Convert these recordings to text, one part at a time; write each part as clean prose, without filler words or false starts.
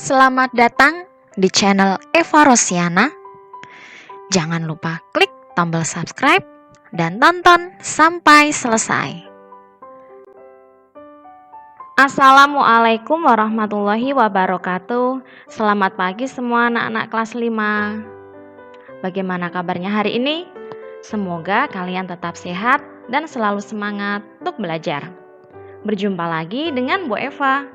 Selamat datang di channel Eva Rosiana. Jangan lupa klik tombol subscribe dan tonton sampai selesai. Assalamualaikum warahmatullahi wabarakatuh. Selamat pagi semua anak-anak kelas 5. Bagaimana kabarnya hari ini? Semoga kalian tetap sehat dan selalu semangat untuk belajar. Berjumpa lagi dengan Bu Eva.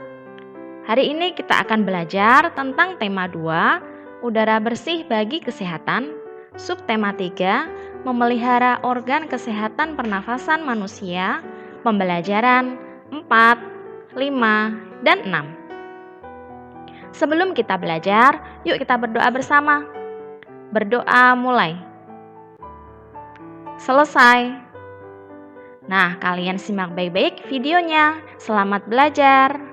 Hari ini kita akan belajar tentang tema 2, udara bersih bagi kesehatan, subtema 3, memelihara organ kesehatan pernafasan manusia, pembelajaran 4, 5, dan 6. Sebelum kita belajar, yuk kita berdoa bersama. Berdoa mulai. Selesai. Nah, kalian simak baik-baik videonya. Selamat belajar.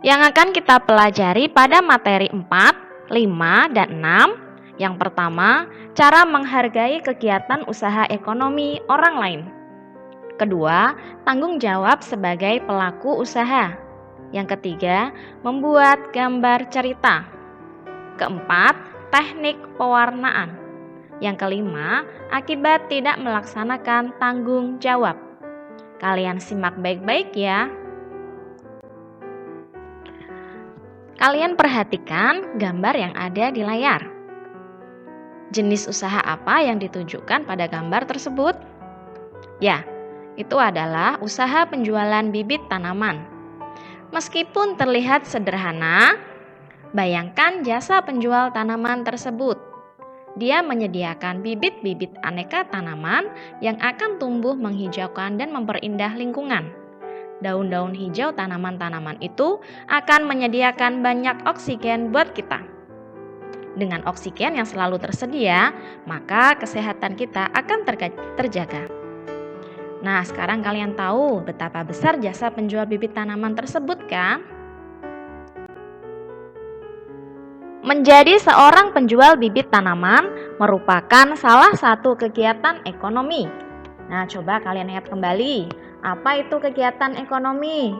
Yang akan kita pelajari pada materi 4, 5, dan 6. Yang pertama, cara menghargai kegiatan usaha ekonomi orang lain. Kedua, tanggung jawab sebagai pelaku usaha. Yang ketiga, membuat gambar cerita. Keempat, teknik pewarnaan. Yang kelima, akibat tidak melaksanakan tanggung jawab. Kalian simak baik-baik ya. Kalian perhatikan gambar yang ada di layar. Jenis usaha apa yang ditunjukkan pada gambar tersebut? Ya, itu adalah usaha penjualan bibit tanaman. Meskipun terlihat sederhana, bayangkan jasa penjual tanaman tersebut. Dia menyediakan bibit-bibit aneka tanaman yang akan tumbuh menghijaukan dan memperindah lingkungan. Daun-daun hijau tanaman-tanaman itu akan menyediakan banyak oksigen buat kita. Dengan oksigen yang selalu tersedia, maka kesehatan kita akan terjaga. Nah, sekarang kalian tahu betapa besar jasa penjual bibit tanaman tersebut kan? Menjadi seorang penjual bibit tanaman merupakan salah satu kegiatan ekonomi. Nah, coba kalian ingat kembali. Apa itu kegiatan ekonomi?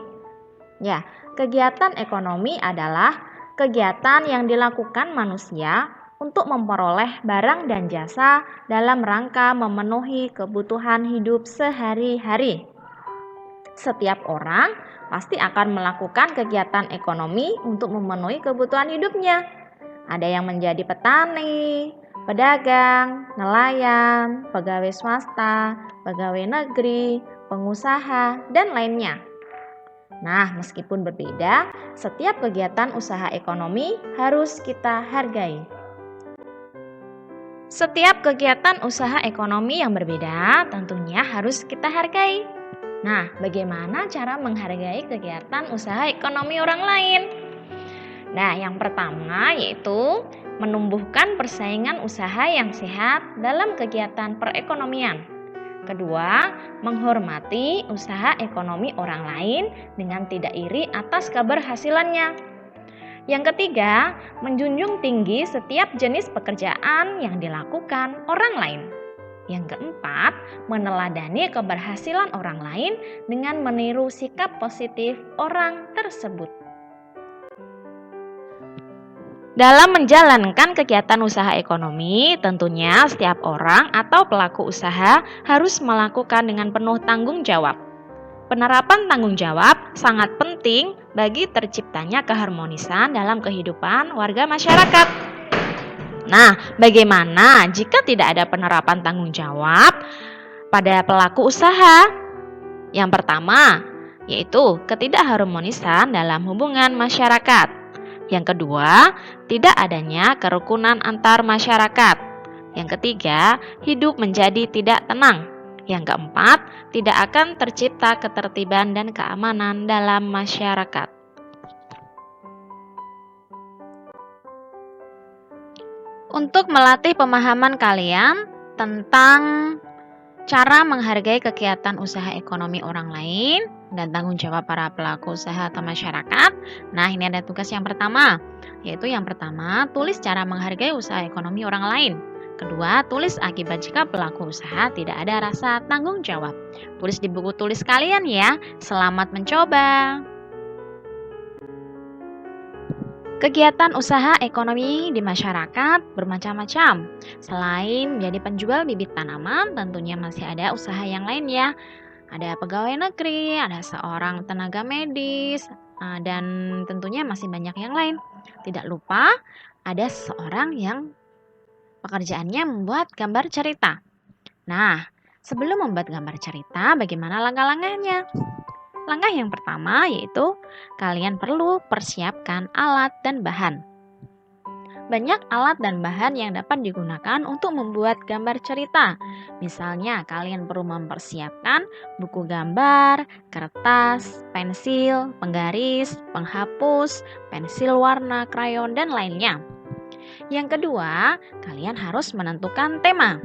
Ya, kegiatan ekonomi adalah kegiatan yang dilakukan manusia untuk memperoleh barang dan jasa dalam rangka memenuhi kebutuhan hidup sehari-hari. Setiap orang pasti akan melakukan kegiatan ekonomi untuk memenuhi kebutuhan hidupnya. Ada yang menjadi petani, pedagang, nelayan, pegawai swasta, pegawai negeri, pengusaha, dan lainnya. Nah, meskipun berbeda, setiap kegiatan usaha ekonomi harus kita hargai. Setiap kegiatan usaha ekonomi yang berbeda tentunya harus kita hargai. Nah, bagaimana cara menghargai kegiatan usaha ekonomi orang lain? Nah, yang pertama yaitu menumbuhkan persaingan usaha yang sehat dalam kegiatan perekonomian. Kedua, menghormati usaha ekonomi orang lain dengan tidak iri atas keberhasilannya. Yang ketiga, menjunjung tinggi setiap jenis pekerjaan yang dilakukan orang lain. Yang keempat, meneladani keberhasilan orang lain dengan meniru sikap positif orang tersebut. Dalam menjalankan kegiatan usaha ekonomi, tentunya setiap orang atau pelaku usaha harus melakukan dengan penuh tanggung jawab. Penerapan tanggung jawab sangat penting bagi terciptanya keharmonisan dalam kehidupan warga masyarakat. Nah, bagaimana jika tidak ada penerapan tanggung jawab pada pelaku usaha? Yang pertama, yaitu ketidakharmonisan dalam hubungan masyarakat. Yang kedua, tidak adanya kerukunan antar masyarakat. Yang ketiga, hidup menjadi tidak tenang. Yang keempat, tidak akan tercipta ketertiban dan keamanan dalam masyarakat. Untuk melatih pemahaman kalian tentang cara menghargai kegiatan usaha ekonomi orang lain dan tanggung jawab para pelaku usaha atau masyarakat. Nah, ini ada tugas yang pertama, yaitu yang pertama, tulis cara menghargai usaha ekonomi orang lain. Kedua, tulis akibat jika pelaku usaha tidak ada rasa tanggung jawab. Tulis di buku tulis kalian ya. Selamat mencoba. Kegiatan usaha ekonomi di masyarakat bermacam-macam. Selain menjadi penjual bibit tanaman, tentunya masih ada usaha yang lain ya. Ada pegawai negeri, ada seorang tenaga medis, dan tentunya masih banyak yang lain. Tidak lupa ada seseorang yang pekerjaannya membuat gambar cerita. Nah, sebelum membuat gambar cerita, bagaimana langkah-langkahnya? Langkah yang pertama yaitu kalian perlu persiapkan alat dan bahan. Banyak alat dan bahan yang dapat digunakan untuk membuat gambar cerita. Misalnya, kalian perlu mempersiapkan buku gambar, kertas, pensil, penggaris, penghapus, pensil warna, krayon, dan lainnya. Yang kedua, kalian harus menentukan tema.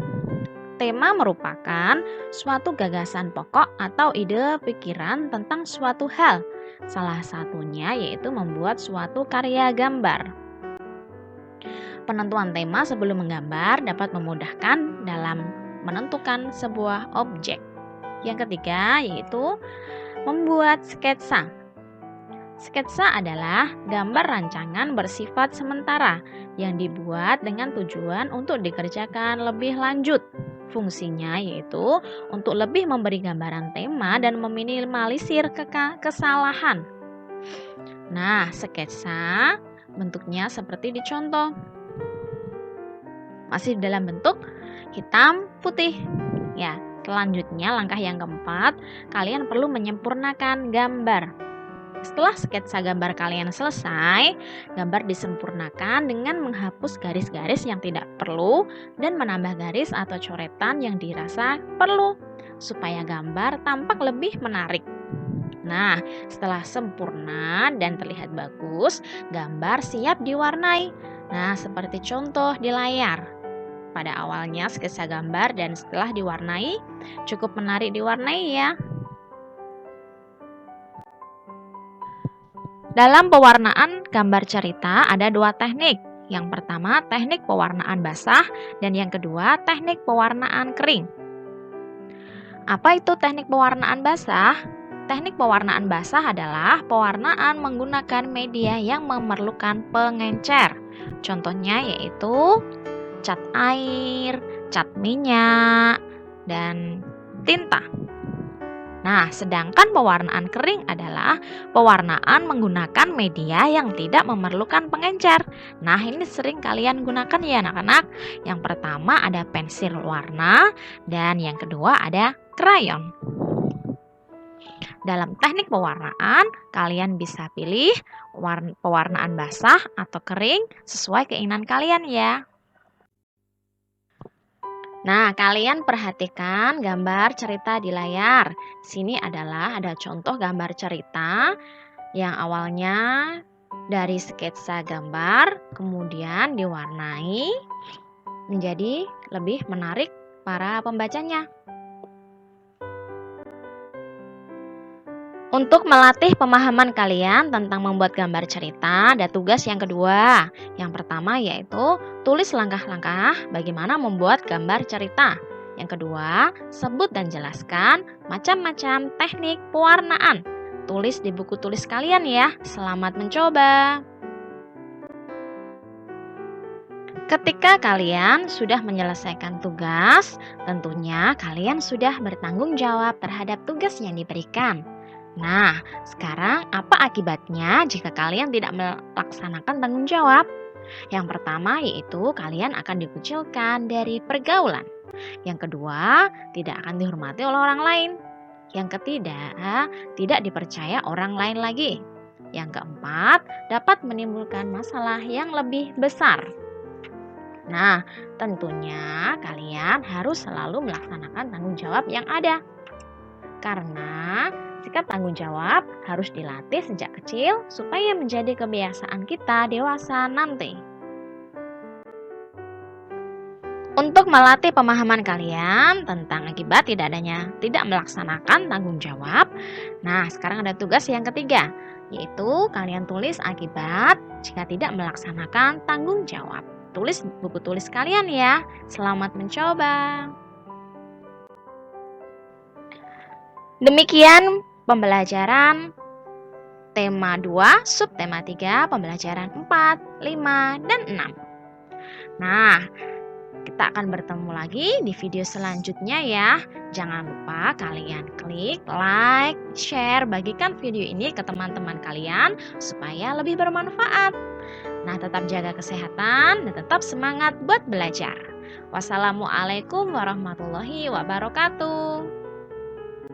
Tema merupakan suatu gagasan pokok atau ide pikiran tentang suatu hal. Salah satunya yaitu membuat suatu karya gambar. Penentuan tema sebelum menggambar dapat memudahkan dalam menentukan sebuah objek. Yang ketiga yaitu membuat sketsa. Sketsa adalah gambar rancangan bersifat sementara yang dibuat dengan tujuan untuk dikerjakan lebih lanjut. Fungsinya yaitu untuk lebih memberi gambaran tema dan meminimalisir kesalahan. Nah, sketsa bentuknya seperti di contoh. Masih dalam bentuk hitam putih. Ya, selanjutnya langkah yang keempat, kalian perlu menyempurnakan gambar. Setelah sketsa gambar kalian selesai, gambar disempurnakan dengan menghapus garis-garis yang tidak perlu dan menambah garis atau coretan yang dirasa perlu supaya gambar tampak lebih menarik. Nah, setelah sempurna dan terlihat bagus, gambar siap diwarnai. Nah, seperti contoh di layar. Pada awalnya sketsa gambar dan setelah diwarnai, cukup menarik diwarnai ya. Dalam pewarnaan gambar cerita ada dua teknik. Yang pertama teknik pewarnaan basah dan yang kedua teknik pewarnaan kering. Apa itu teknik pewarnaan basah? Teknik pewarnaan basah adalah pewarnaan menggunakan media yang memerlukan pengencer. Contohnya yaitu cat air, cat minyak, dan tinta. Nah, sedangkan pewarnaan kering adalah pewarnaan menggunakan media yang tidak memerlukan pengencer. Nah, ini sering kalian gunakan ya anak-anak. Yang pertama ada pensil warna dan yang kedua ada krayon. Dalam teknik pewarnaan, kalian bisa pilih pewarnaan basah atau kering sesuai keinginan kalian ya. Nah, kalian perhatikan gambar cerita di layar. Sini adalah ada contoh gambar cerita yang awalnya dari sketsa gambar, kemudian diwarnai menjadi lebih menarik para pembacanya. Untuk melatih pemahaman kalian tentang membuat gambar cerita, ada tugas yang kedua. Yang pertama yaitu tulis langkah-langkah bagaimana membuat gambar cerita. Yang kedua, sebut dan jelaskan macam-macam teknik pewarnaan. Tulis di buku tulis kalian ya. Selamat mencoba. Ketika kalian sudah menyelesaikan tugas, tentunya kalian sudah bertanggung jawab terhadap tugas yang diberikan. Nah, sekarang apa akibatnya jika kalian tidak melaksanakan tanggung jawab? Yang pertama yaitu kalian akan dikucilkan dari pergaulan. Yang kedua, tidak akan dihormati oleh orang lain. Yang ketiga, tidak dipercaya orang lain lagi. Yang keempat, dapat menimbulkan masalah yang lebih besar. Nah, tentunya kalian harus selalu melaksanakan tanggung jawab yang ada. Karena sikap tanggung jawab harus dilatih sejak kecil supaya menjadi kebiasaan kita dewasa nanti. Untuk melatih pemahaman kalian tentang akibat tidak melaksanakan tanggung jawab. Nah, sekarang ada tugas yang ketiga, yaitu kalian tulis akibat jika tidak melaksanakan tanggung jawab. Tulis buku tulis kalian ya. Selamat mencoba. Demikian pembelajaran tema 2, subtema 3, pembelajaran 4, 5, dan 6. Nah, kita akan bertemu lagi di video selanjutnya ya. Jangan lupa kalian klik like, share, bagikan video ini ke teman-teman kalian supaya lebih bermanfaat. Nah, tetap jaga kesehatan dan tetap semangat buat belajar. Wassalamualaikum warahmatullahi wabarakatuh.